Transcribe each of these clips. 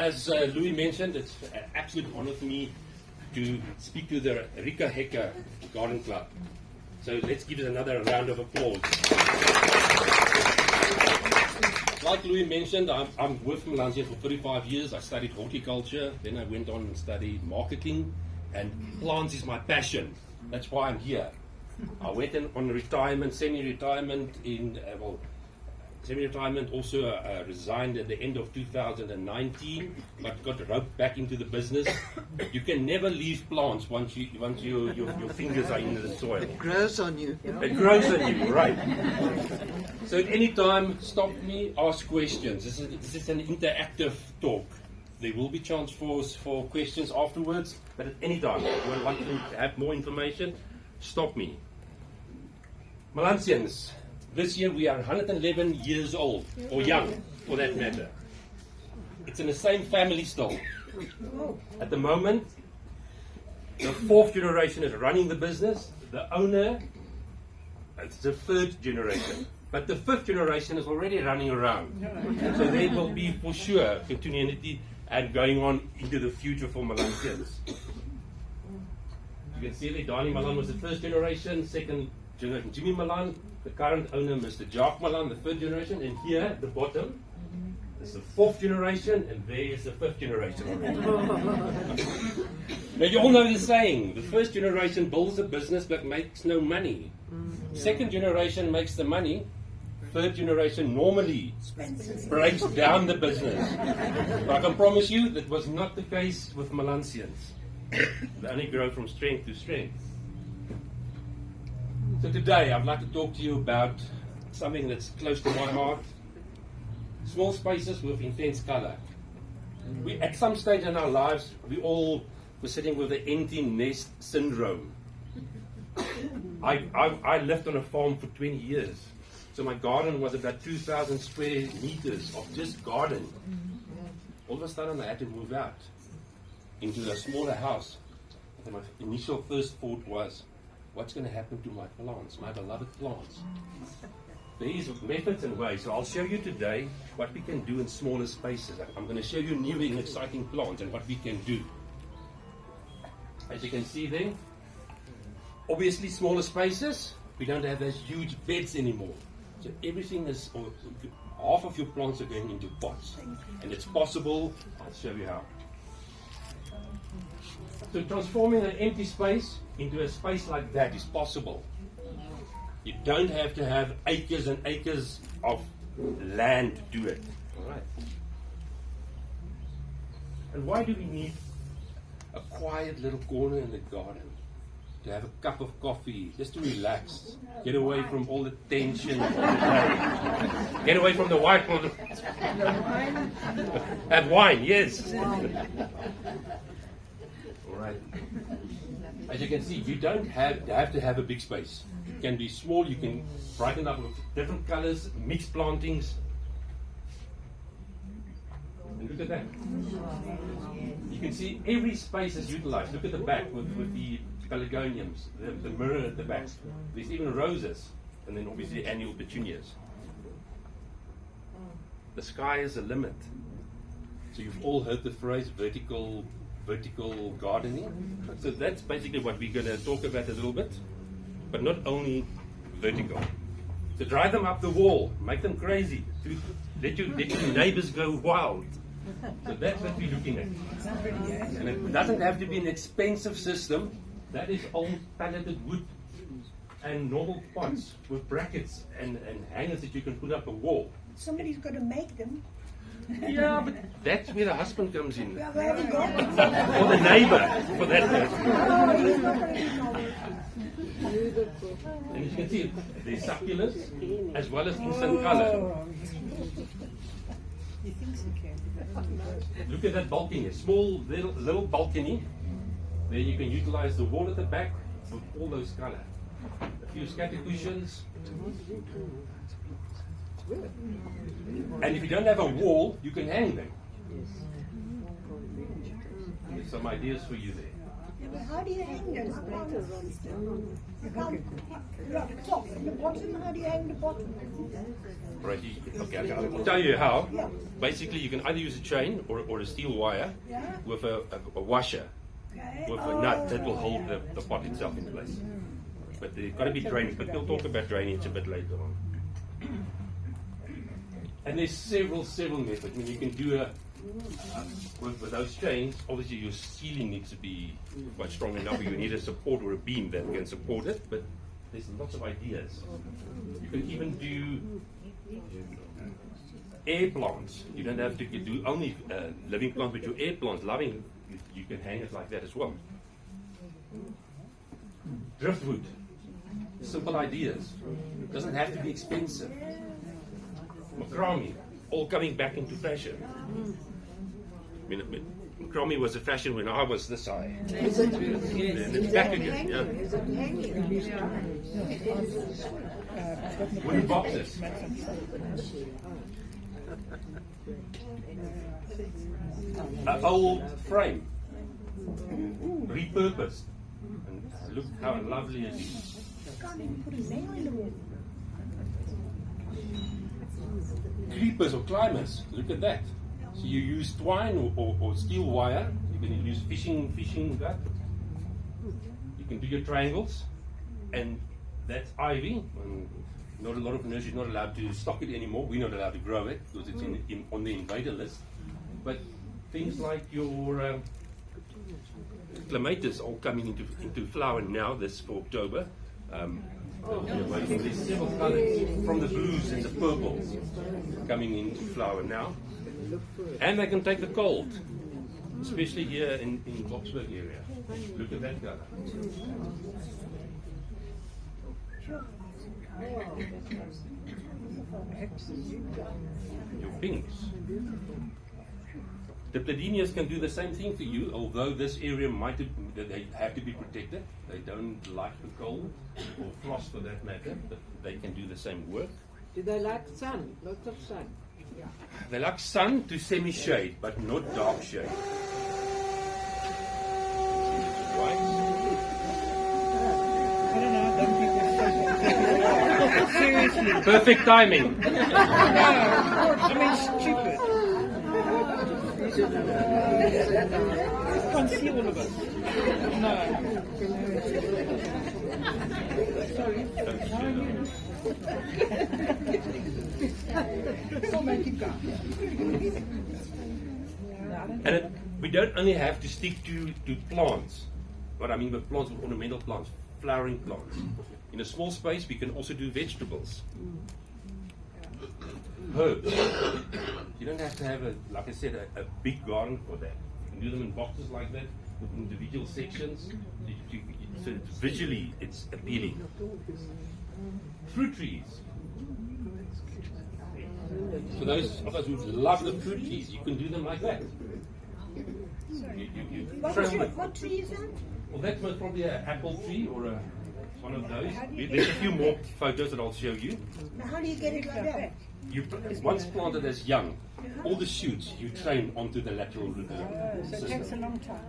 As Louis mentioned, it's an absolute honor for me to speak to the Rika Hecker Garden Club. So let's give it another round of applause. Like Louis mentioned, I'm with Malanseuns for 35 years. I studied horticulture, then I went on and studied marketing, and plants is my passion. That's why I'm here. I went on retirement, semi-retirement semi-retirement, also resigned at the end of 2019, but got roped back into the business. You can never leave plants once your fingers are in the soil. It grows on you. It grows on you, right. So at any time, stop me, ask questions. This is an interactive talk. There will be chance for questions afterwards, but at any time, if you want to have more information, stop me. Malanseuns. This year we are 111 years old, or young, for that matter. It's in the same family still. At the moment, the fourth generation is running the business. The owner, it's the third generation. But the fifth generation is already running around. So there will be, for sure, continuity and going on into the future for Malanseuns. You can see there, Dani Malan was the first generation, second generation Jimmy Malan, the current owner, Mr. Jacques Malan, the third generation, and here at the bottom is the fourth generation, and there is the fifth generation already. Now you all know the saying, the first generation builds a business but makes no money. Second generation makes the money, third generation normally breaks down the business. But I can promise you that was not the case with Malanseuns. They only grow from strength to strength. So today I'd like to talk to you about something that's close to my heart. Small spaces with intense color. At some stage in our lives, we all were sitting with the empty nest syndrome. I lived on a farm for 20 years. So my garden was about 2,000 square meters of just garden. All of a sudden I had to move out into a smaller house. And my initial first thought was, what's going to happen to my plants, my beloved plants? There is methods and ways. So I'll show you today what we can do in smaller spaces. I'm going to show you new and exciting plants and what we can do. As you can see there, obviously smaller spaces, we don't have those huge beds anymore. So everything is, or half of your plants are going into pots. And it's possible. I'll show you how. So transforming an empty space into a space like that is possible. You don't have to have acres and acres of land to do it. All right. And why do we need a quiet little corner in the garden? To have a cup of coffee, just to relax, get away from all the tension of the day. Get away from the whiteboard. Have wine, yes. Right. As you can see, you don't have to have a big space. It can be small, you can brighten up with different colors, mixed plantings. And look at that. You can see every space is utilized. Look at the back with the pelargoniums, the mirror at the back. There's even roses, and then obviously annual petunias. The sky is the limit. So you've all heard the phrase vertical gardening. So that's basically what we're going to talk about a little bit, but not only vertical. So drive them up the wall, make them crazy, let your neighbors go wild. So that's what we're looking at. And it doesn't have to be an expensive system. That is old palleted wood and normal pots with brackets and hangers that you can put up a wall. Somebody's got to make them. Yeah, but that's where the husband comes in. Well, they haven't got them. Or the neighbor, for that matter. Oh, he's not going to be knowledge. And you can see there's succulents as well as instant color. He thinks he can. Look at that balcony, a small little balcony. There you can utilize the wall at the back with all those color. A few scatter cushions. And if you don't have a wall, you can hang them. There's some ideas for you there. Yeah, but how do you hang those plants? You can't, yeah, the top and the bottom, how do you hang the bottom? Right, okay, I'll tell you how. Basically, you can either use a chain or a steel wire Yeah? with a washer Okay. with a nut that will hold the pot itself in place. But there's got to be drainage, but we'll talk about drainage a bit later on. And there's several methods. I mean, you can do with those chains, obviously your ceiling needs to be quite strong enough. You need a support or a beam that can support it, but there's lots of ideas. You can even do air plants. You don't have to do only living plants, but your air plants, you can hang it like that as well. Driftwood. Simple ideas. Doesn't have to be expensive. Macrame, all coming back into fashion. I mean, macrame was a fashion when I was this high. And it's back again. Yeah. Wooden boxes. An old frame, repurposed. And look how lovely it is. Can't even put a nail in the wall. Creepers or climbers, look at that. So you use twine or steel wire. You can use fishing that. You can do your triangles, and that's ivy. And not a lot of nurseries not allowed to stock it anymore. We're not allowed to grow it because it's on the invader list. But things like your clematis all coming into flower now. This for October. There's several colors from the blues and the purples coming into flower now, and they can take the cold, especially here in Boksburg area. Look at that color. Your pinks. The Pladenias can do the same thing for you, although this area they have to be protected. They don't like the cold, or frost for that matter, but they can do the same work. Do they like sun? Lots of sun? They like sun to semi-shade, but not dark shade. Seriously. Perfect timing. I mean, stupid. Can't see all of us. No. Sorry. And we don't only have to stick to plants. What I mean by plants, ornamental plants, flowering plants. In a small space, we can also do vegetables. Herbs. You don't have to have, like I said, a big garden for that. You can do them in boxes like that, with individual sections. So visually, it's appealing. Fruit trees. For those of us who love the fruit trees, you can do them like that. What tree is that? Well, that was probably an apple tree or one of those. There's a few more photos that I'll show you. Now, how do you get it like that? Once planted as young, all the shoots you train onto the lateral root So it takes a long time.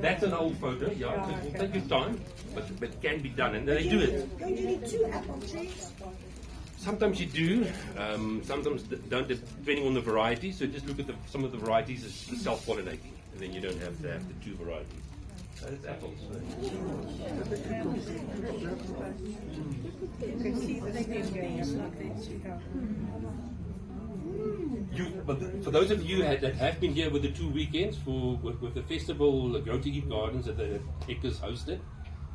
That's an old photo, yeah. It will take you time, but it can be done, and they do it. Don't you need 2 apple trees? Sometimes you do, sometimes don't, depending on the variety. So just look at some of the varieties as self-pollinating, and then you don't have to have the 2 varieties. So it's apples. You can see the stem like this. But for those of you that have been here with the 2 weekends with the festival Grow to Eat Gardens that the Heckers hosted,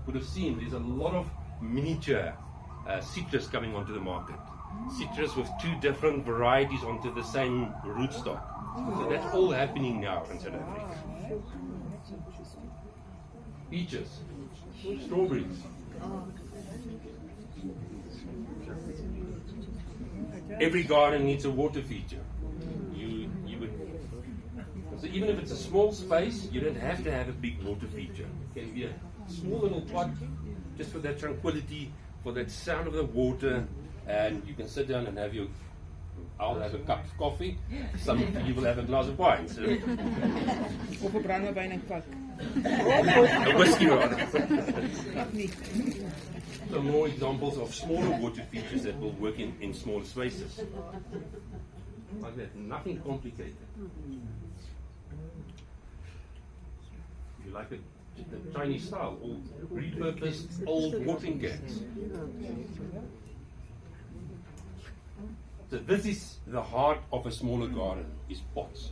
would have seen there's a lot of miniature citrus coming onto the market. Citrus with 2 different varieties onto the same rootstock. So that's all happening now in South Africa. Peaches, strawberries. Every garden needs a water feature. So even if it's a small space, you don't have to have a big water feature. It can be a small little pot just for that tranquility, for that sound of the water, and you can sit down and have your I'll have a cup of coffee. Some of you will have a glass of wine. So Of 'n brandewyn en kwak. a whiskey rather. Of nie. Some more examples of smaller water features that will work in smaller spaces. Like that, nothing complicated. You like it, the Chinese style, or repurposed old watering cans. So this is the heart of a smaller garden, is pots.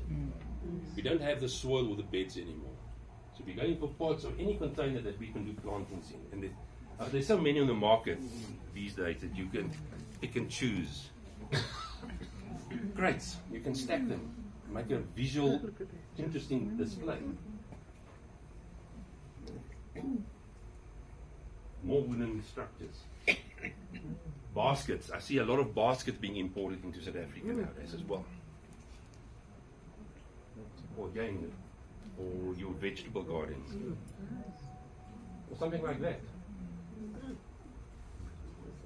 We don't have the soil or the beds anymore. So we're going for pots or any container that we can do plantings in. And there's so many on the market these days that you can pick and choose. Great, you can stack them, make a visual, interesting display. More wooden structures. Baskets. I see a lot of baskets being imported into South Africa nowadays as well. Or again, or your vegetable gardens. Or something like that.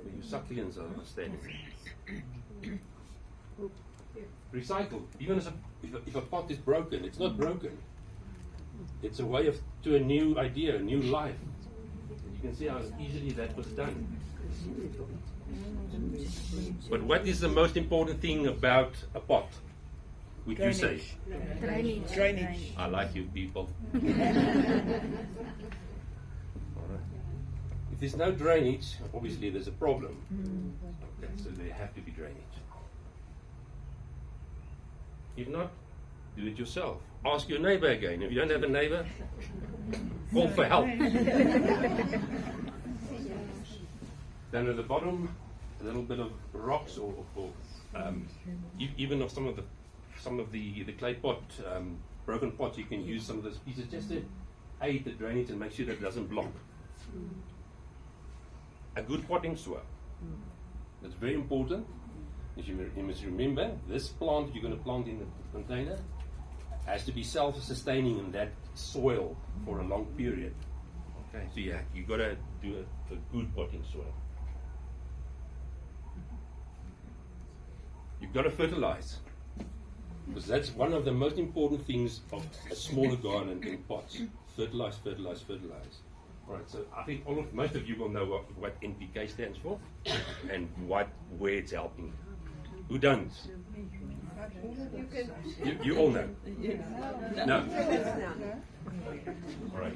Where your succulents are standing. Recycle. Even if a pot is broken, it's not broken. It's a way to a new idea, a new life. You can see how easily that was done. But what is the most important thing about a pot? Would you say? Drainage. I like you people. All right. If there's no drainage, obviously there's a problem. Okay, so there have to be drainage. If not, do it yourself. Ask your neighbor again. If you don't have a neighbor, call for help. Then at the bottom, a little bit of rocks or even of some of the clay pot, broken pots. You can use some of those pieces just to aid the drainage and make sure that it doesn't block. A good potting soil. That's very important. You must remember, this plant you're going to plant in the container has to be self-sustaining in that soil for a long period. Okay, so you've got to do a good potting soil. You've got to fertilize, because that's one of the most important things of a smaller garden in pots. Fertilize, fertilize, fertilize. All right, so I think most of you will know what NPK stands for and where it's helping. Who don't? You all know? No? All right.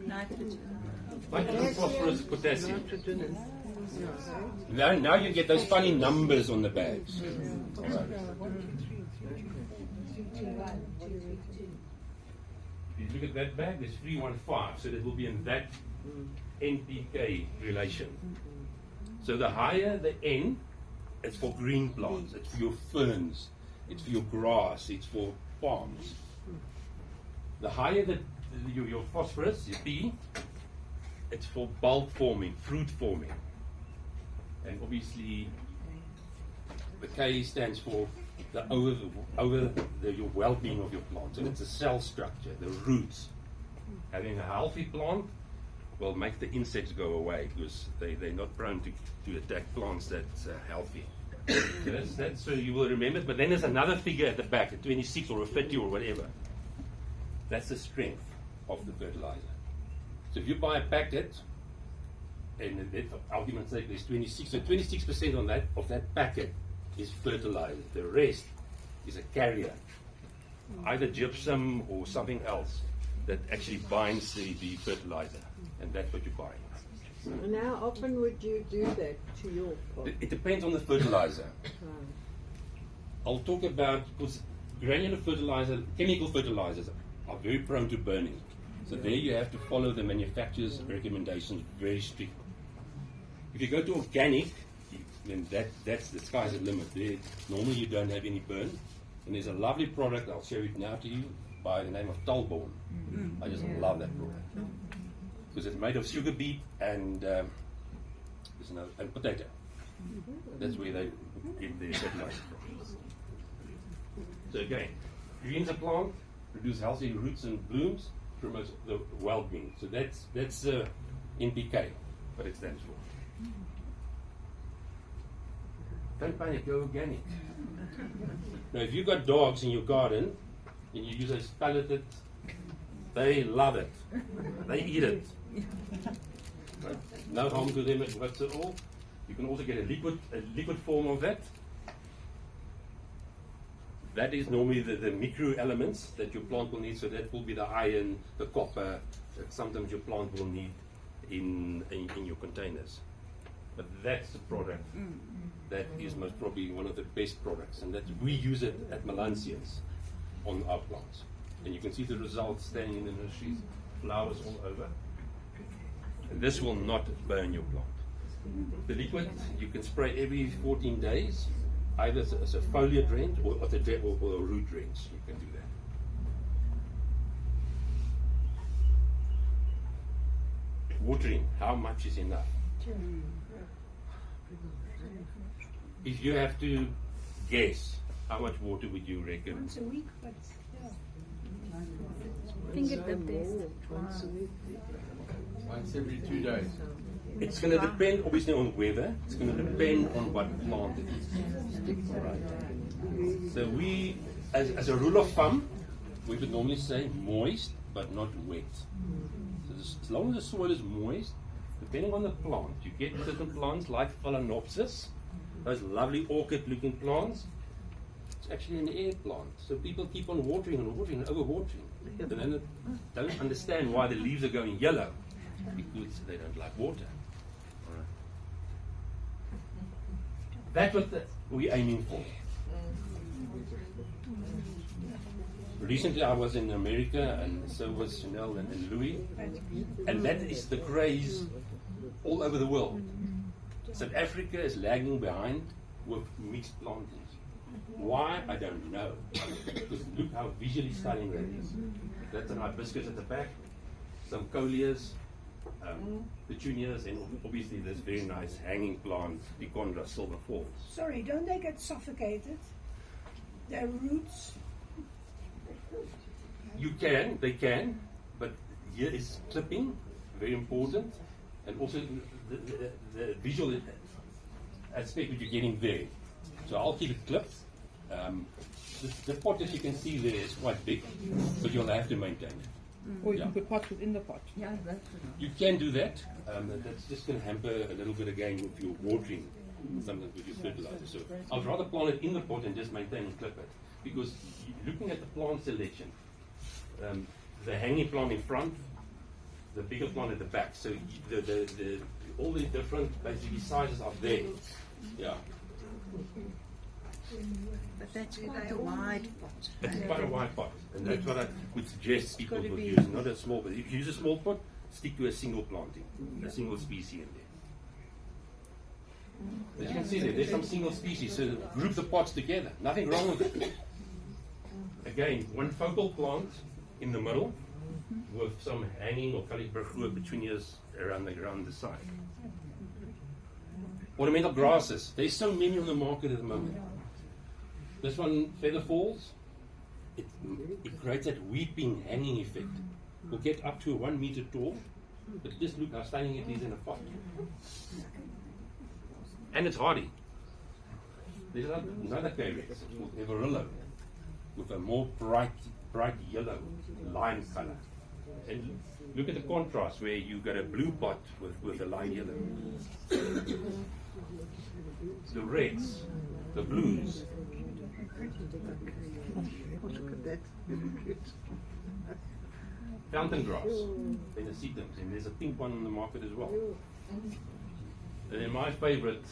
Nitrogen, phosphorus, potassium. Now you get those funny numbers on the bags. All right. If you look at that bag, there's 315, so that will be in that NPK relation. So the higher the N, it's for green plants, it's for your ferns, it's for your grass, it's for palms. The higher your phosphorus, your P, it's for bulb forming, fruit forming. And obviously the K stands for your well-being of your plant. So it's the cell structure, the roots. Having a healthy plant will make the insects go away, because they're not prone to attack plants that's healthy. So that's so you will remember it. But then there's another figure at the back, a 26 or a 50 or whatever. That's the strength of the fertilizer. So if you buy a packet, and for argument's sake there's 26, so 26% of that packet is fertilizer. The rest is a carrier, either gypsum or something else that actually binds the fertilizer, and that's what you're buying. And how often would you do that to your pot? It depends on the fertilizer. I'll talk about, because granular fertilizer, chemical fertilizers are very prone to burning. So there you have to follow the manufacturer's recommendations very strictly. If you go to organic, then that's the sky's the limit. There, normally you don't have any burn. And there's a lovely product, I'll show it now to you, by the name of Talborn. I just love that product. Because it's made of sugar beet and potato. That's where they get their fertilizer from. So again, greens a plant, produce healthy roots and blooms, promotes the well-being. So that's NPK, what it stands for. Don't panic, go organic. Now, if you've got dogs in your garden and you use those pelleted, they love it. They eat it. Right? No harm to them, it works at all. You can also get a liquid form of that. That is normally the micro elements that your plant will need. So that will be the iron, the copper, that sometimes your plant will need in your containers. But that's the product that is most probably one of the best products, and that we use it at Malanseuns on our plants. And you can see the results standing in the nurseries, flowers all over. And this will not burn your plant. The liquid you can spray every 14 days, either as a foliar drench or a root drench. You can do that. Watering, how much is enough? If you have to guess, how much water would you reckon? Once a week, but yeah. Finger dip test. Once every 2 days. It's going to depend obviously on weather. It's going to depend on what plant it is. Right. So we, as a rule of thumb, we would normally say moist but not wet. So as long as the soil is moist, depending on the plant, you get certain plants like Phalaenopsis, those lovely orchid-looking plants. It's actually an air plant. So people keep on watering and watering and overwatering. And then they don't understand why the leaves are going yellow, because they don't like water. That's what we're aiming for. Recently I was in America, and so was Chanel and Louis, and that is the craze all over the world. South Africa is lagging behind with mixed plantings. Why? I don't know. Because look how visually stunning that is. That's an hibiscus at the back, some coleus, petunias, and obviously this very nice hanging plant, Dichondra silver falls. Sorry, don't they get suffocated? Their roots? They can, but here is clipping, very important, and also the visual aspect that you're getting there. So I'll keep it clipped. The pot that you can see there is quite big, but you'll have to maintain it. Or you can put pots within the pot. You can do that. That's just going to hamper a little bit again with your watering, sometimes with your fertilizer. So I'd rather plant it in the pot and just maintain and clip it. Because looking at the plant selection, the hanging plant in front, the bigger plant at the back. So all the different basically sizes are there. Yeah. But that's quite a wide pot. It's quite a wide pot, and that's what I would suggest people would use. Not a small, but if you use a small pot, stick to a single planting, a single species in there. As you can see there's some single species, so group the pots together. Nothing wrong with it. Again, one focal plant in the middle with some hanging or calybergua petunias around the side. Ornamental grasses. There's so many on the market at the moment. This one, feather falls. It creates that weeping hanging effect. Will get up to 1 meter tall, but just look how stunning it is in a pot. And it's hardy. There's another calyx called Everillo with a more bright yellow lime color. And look at the contrast where you've got a blue pot with a lime yellow. The reds, the blues. Look at that. Fountain grass, Venacetums, and there's a pink one on the market as well. And then my favorite,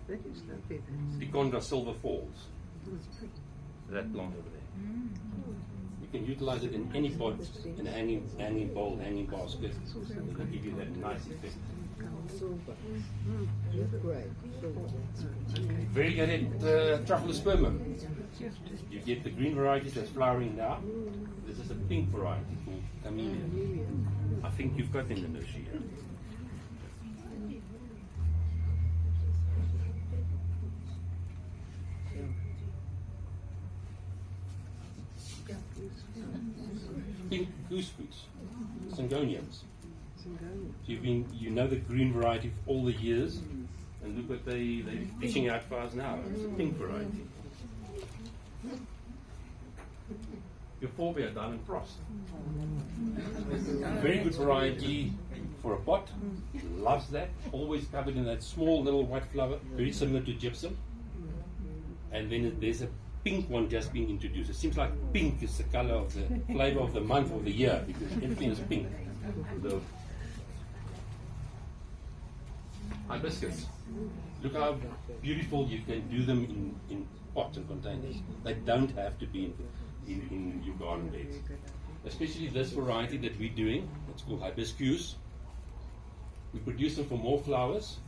That is lovely. Dichondra silver falls. That plant over there. You can utilize it in any pot, in a hanging bowl, hanging basket. It'll give you that nice effect. Silver. That's great. Silver. Very good at Truffulospermum. You get the green varieties that's flowering now. This is a pink variety called Camellia. I think you've got in the nursery here. Pink goosefoots, Syngoniums. So you know the green variety for all the years. And look what they're dishing out for us now. It's a pink variety. Your forebear Diamond Frost. Very good variety for a pot. Loves that. Always covered in that small little white flower. Very similar to gypsum. And then there's a pink one just being introduced. It seems like pink is the color of the flavor of the month of the year because everything is pink. The hibiscus. Look how beautiful you can do them in pots and containers. They don't have to be in your garden beds. Especially this variety that we're doing, it's called hibiscus. We produce them for more flowers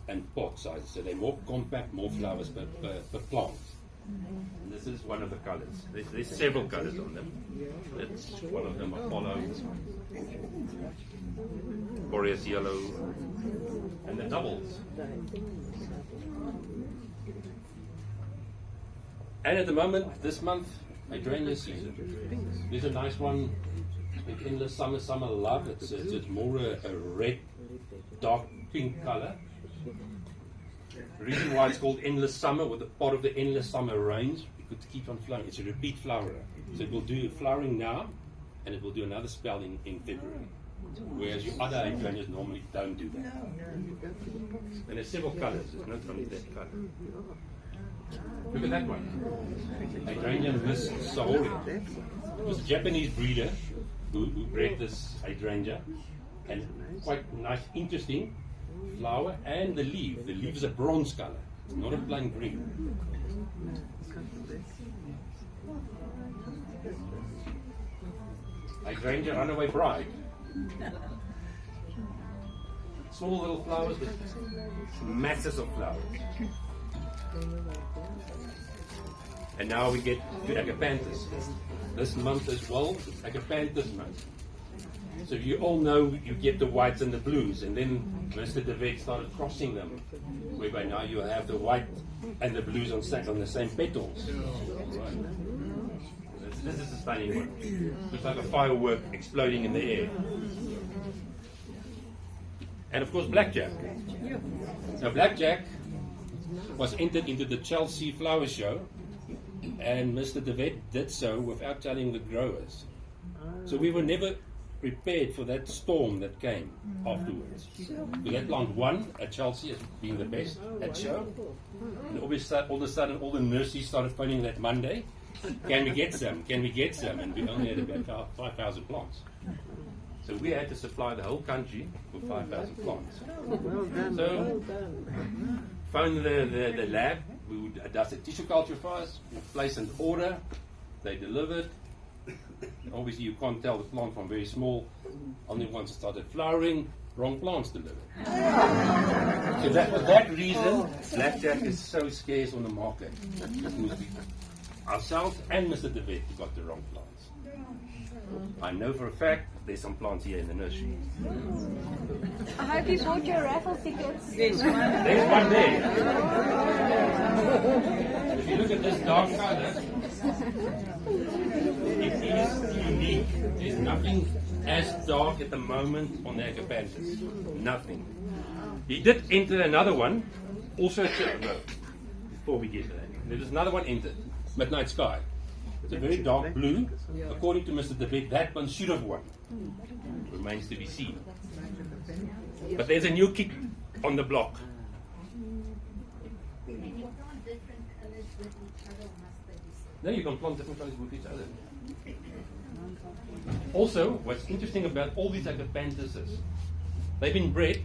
and pot sizes, so they're more compact, more flowers per plant. And this is one of the colors. There's several colors on them. That's one of them, Apollo, Boreas yellow, and the doubles. And at the moment, this month, hydrangea season. There's a nice one, like Endless Summer, Summer Love. It's more a red, dark pink color. The reason why it's called Endless Summer, with the part of the Endless Summer range, because it keeps on flowering. It's a repeat flowerer. So it will do flowering now, and it will do another spell in February. Whereas your other hydrangeas normally don't do that. And there's several colors. It's not only that color. Look at that one. Hydrangea Miss Sahoria. It was a Japanese breeder who bred this hydrangea. And quite nice, interesting flower. And the leaf. The leaf is a bronze color. It's not a plain green. Hydrangea Runaway Bride. Small little flowers with masses of flowers. And now we get to agapanthus. This month as well, agapanthus month. So you all know you get the whites and the blues, and then Mr. De Wet started crossing them, whereby now you have the white and the blues on the same petals. Right. This is a stunning one. Looks like a firework exploding in the air. And of course, blackjack. Now, blackjack was entered into the Chelsea Flower Show, and Mr. De Wet did so without telling the growers. So we were never prepared for that storm that came afterwards. So that plant won at Chelsea as being the best at show. And all of a sudden, all the nurseries started phoning that Monday. Can we get some? Can we get some? And we only had about 5,000 plants. So we had to supply the whole country with 5,000 plants. So phone the lab, we would does the tissue culture for us, we place an order, they delivered. Obviously you can't tell the plant from very small, only once it started flowering, wrong plants delivered. So for that reason, blackjack is so scarce on the market. Ourselves and Mr. De Wet got the wrong plants. I know for a fact there's some plants here in the nursery. I hope you bought your raffle tickets. There's one there. If you look at this dark color, it is unique. There's nothing as dark at the moment on the agapanthus. Nothing. He did enter another one, also before we get to that. There's another one entered, Midnight Sky. It's a very dark blue. According to Mr. De Wet, that one should have won. Remains to be seen. But there's a new kick on the block. No, you can plant different colors with each other. Also, what's interesting about all these agapanthuses, they've been bred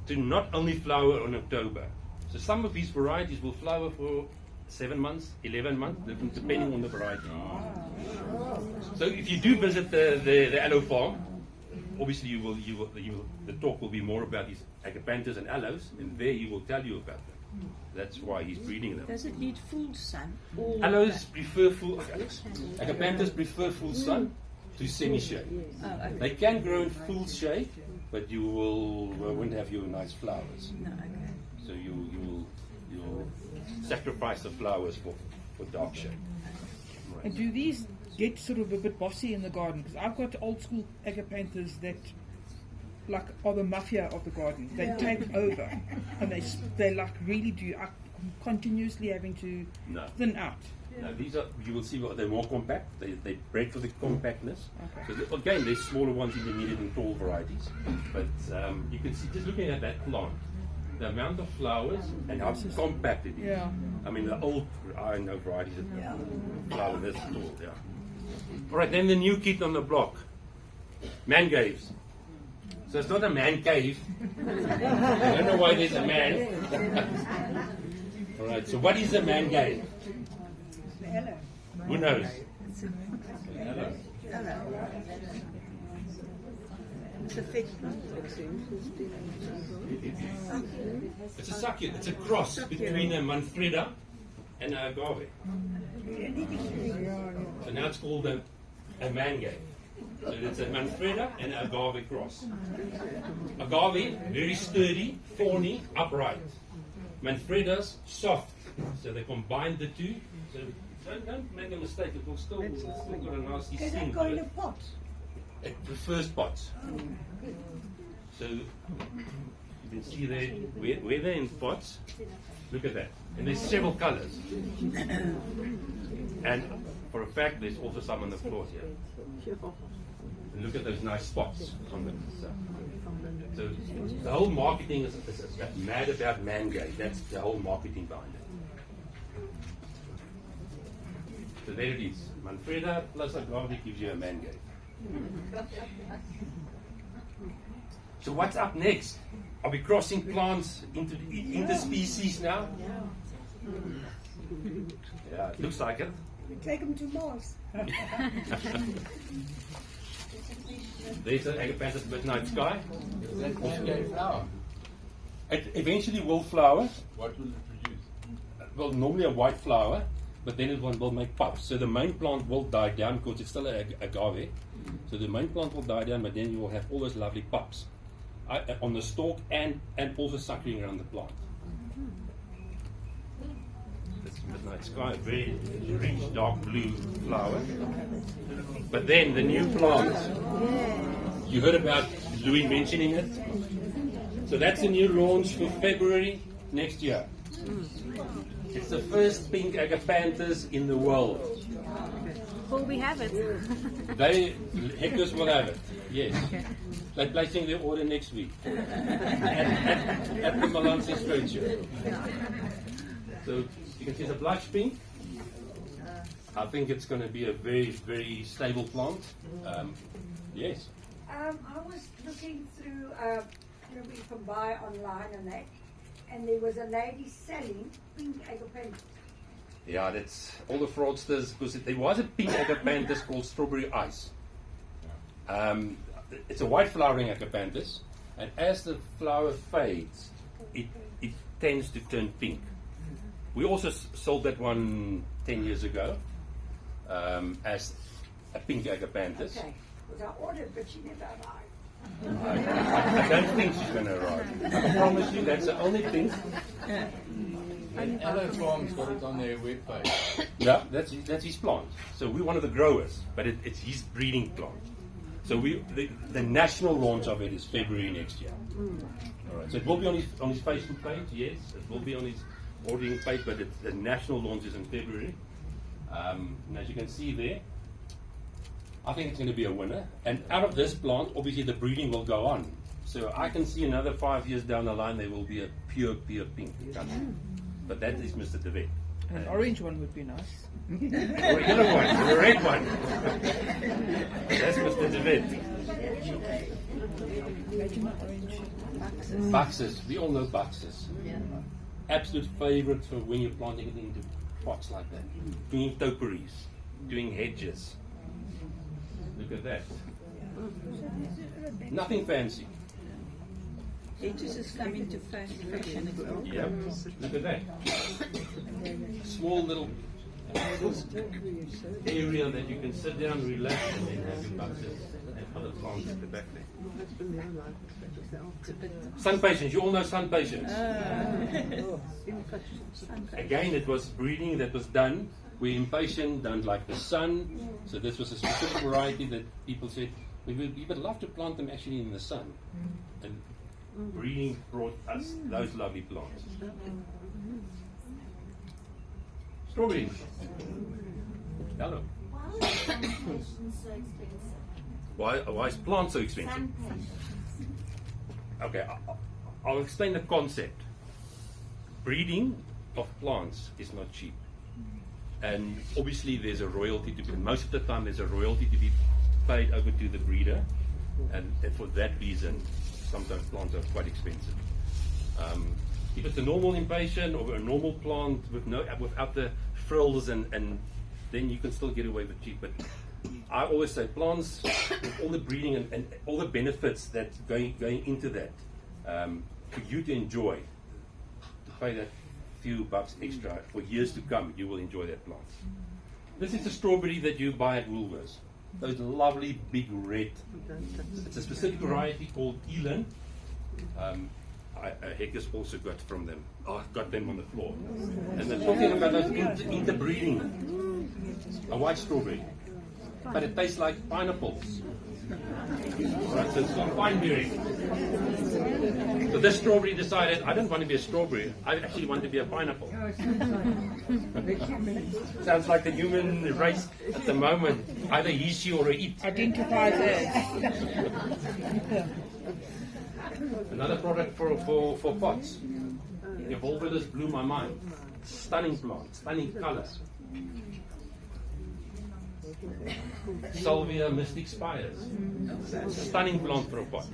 to not only flower in October. So some of these varieties will flower for 7 months, 11 months, different depending on the variety. So if you do visit the aloe farm, obviously the talk will be more about these agapanthus and aloes, and there he will tell you about them. That's why he's breeding them. Does it need full sun? Aloes prefer full, agapanthus prefer full sun to semi-shade. Oh, okay. They can grow in full shade, but you won't have your nice flowers. No, okay. So you'll sacrifice the flowers for dark shade. Right. And do these get sort of a bit bossy in the garden? Because I've got old school agapanthus that like are the mafia of the garden. They take over, and they like really do. I'm continuously having to No. thin out. No, these are, you will see what they're more compact. They're bred for the compactness. Okay. So again, there's smaller ones in the medium and tall varieties. But you can see, just looking at that plant, the amount of flowers and how compact it is. Yeah. I mean, the old, I know varieties that flower this tall. Yeah. All right, then the new kid on the block, man caves. So it's not a man cave. I don't know why there's a man. All right, so what is a man cave? Hello. Who knows? Hello. It's a fig plant. It's a succulent. It's a cross between a Manfreda and a agave. So now it's called a mangay. So it's a Manfreda and an agave cross. Agave, very sturdy, thorny, upright. Manfredas, soft. So they combine the two. So don't make a mistake. It will still got a nasty Is skin. that going to pot? It prefers pots. So you can see there, where they're in pots, look at that. And there's several colors. And for a fact, there's also some on the floor here. And look at those nice spots on the stuff. So the whole marketing is mad about mango. That's the whole marketing behind it. So there it is. Manfreda plus agave gives you a mango. So what's up next? Are we crossing plants into interspecies now? Yeah, it looks like it. We take them to Mars. There's an agapanthus midnight sky. Is that mango flower? It eventually will flower. What will it produce? Well, normally a white flower, but then it will make puffs. So the main plant will die down because it's still an agave. So the main plant will die down, but then you will have all those lovely pups on the stalk and also suckling around the plant. This midnight sky, a very rich dark blue flower. But then the new plant, you heard about Louis mentioning it. So that's a new launch for February next year. It's the first pink agapanthus in the world. Will we have it? Heckers will have it, yes. They're placing their order next week at the Malanseuns trade show. So you can see it's a blush pink. I think it's going to be a very, very stable plant. Yes. I was looking through, we can buy online and there was a lady selling pink agapanthus. Yeah, that's all the fraudsters, because there was a pink agapanthus called Strawberry Ice. It's a white flowering agapanthus, and as the flower fades, it tends to turn pink. We also sold that one 10 years ago as a pink agapanthus. Okay, because I ordered, but she never arrived. I don't think she's going to arrive. I promise you, that's the only thing. And Hello Farm's got it on their webpage. Yeah, that's his plant. So we're one of the growers, but it's his breeding plant. So the national launch of it is February next year. All right. So it will be on his Facebook page. Yes, it will be on his ordering page, but the national launch is in February. And as you can see there, I think it's going to be a winner. And out of this plant, obviously the breeding will go on. So I can see another 5 years down the line there will be a pure pink color. But that is Mr. DeWet. An orange one would be nice. Or a yellow one, or a red one. That's Mr. DeWet. Buxus. We all know buxus. Absolute favorite for when you're planting it into pots like that. Doing topiaries, doing hedges. Look at that. Nothing fancy. Hedges is coming to fashion as well. Yeah. Look at that. Small little area that you can sit down, relax, and then have your buxus and other plants at the back there. Sun patience. You all know sun patience. Again, it was breeding that was done. We're impatient, don't like the sun. So this was a specific variety that people said, We would love to plant them actually in the sun. And breeding brought us those lovely plants. Strawberries. Hello. Why is plant so expensive? Okay, I'll explain the concept. Breeding of plants is not cheap. And obviously there's a royalty to be, most of the time there's a royalty to be paid over to the breeder. And for that reason, sometimes plants are quite expensive. If it's a normal impatient or a normal plant without the frills and then you can still get away with cheap. But I always say plants with all the breeding and all the benefits that's going into that, for you to enjoy, to pay that few bucks extra for years to come, you will enjoy that plant. This is the strawberry that you buy at Woolworths. Those lovely big red. It's a specific variety called Elan. Hecker's also got from them. I got them on the floor. And they're talking about those interbreeding. A white strawberry. But it tastes like pineapples. Right, so it's called pine berry. So this strawberry decided, I don't want to be a strawberry, I actually want to be a pineapple. Sounds like the human race at the moment. Either he, she, or a it. Identifies as. Another product for pots. The Volvulus blew my mind. Stunning plant, stunning colour. Salvia Mystic Spires. Stunning plant for a pot.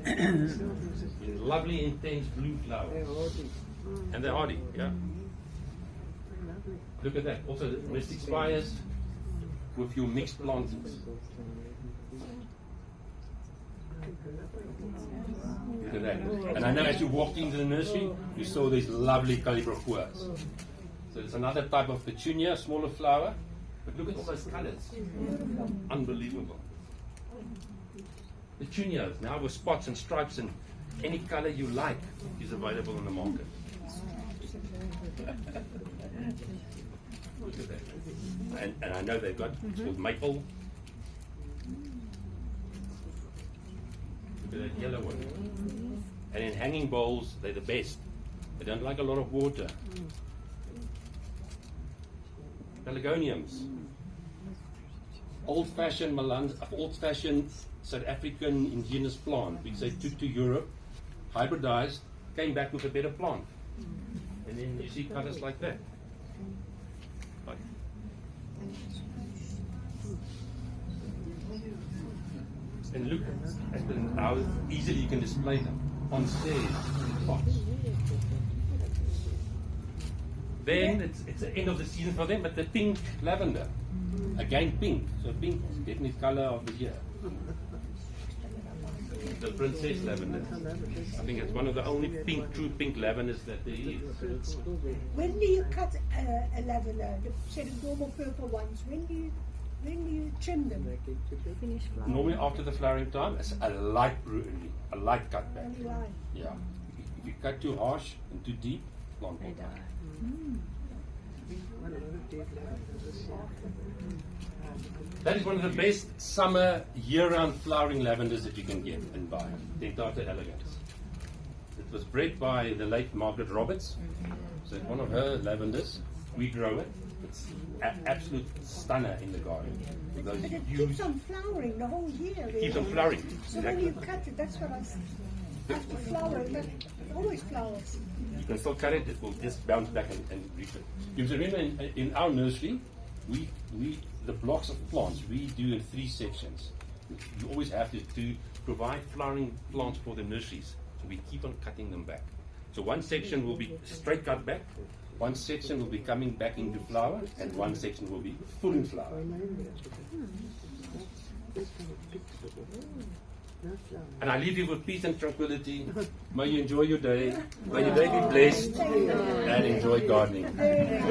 Lovely intense blue flowers. And they're hardy, yeah. Look at that. Also the Mystic Spires with your mixed plantings. Look at that. And I know as you walked into the nursery, you saw these lovely calibrachoas. So it's another type of petunia, smaller flower. But look at all those colours. Unbelievable. Petunias, now with spots and stripes and any colour you like is available on the market. Look at that. And I know they've got, it's called maple. Look at that yellow one. And in hanging bowls, they're the best. They don't like a lot of water. Pelargoniums. Old-fashioned old-fashioned South African indigenous plant. We say took to Europe, hybridized, came back with a better plant. And then you see colours like that. And look at how easily you can display them on stairs in pots. Then it's the end of the season for them, but the pink lavender. Again pink. So pink is definitely colour of the year. The princess lavender. I think it's one of the only true pink lavenders that there is. When do you cut a lavender, the sort of normal purple ones? When do you trim them? Normally after the flowering time, it's a light cutback. Only line. Yeah. If you cut too harsh and too deep, plant will die. That is one of the best summer year-round flowering lavenders that you can get and buy. Dentata elegans. It was bred by the late Margaret Roberts. So it's one of her lavenders. We grow it. It's an absolute stunner in the garden. But it keeps on flowering the whole year. It keeps on flowering. So when you cut it, that's what I have to flower. It always flowers. You can still cut it, it will just bounce back and reach it. You remember in our nursery, the blocks of plants we do in 3 sections. You always have to provide flowering plants for the nurseries. So we keep on cutting them back. So one section will be straight cut back, one section will be coming back into flower, and one section will be full in flower. And I leave you with peace and tranquility. May you enjoy your day. May your day be blessed. And enjoy gardening.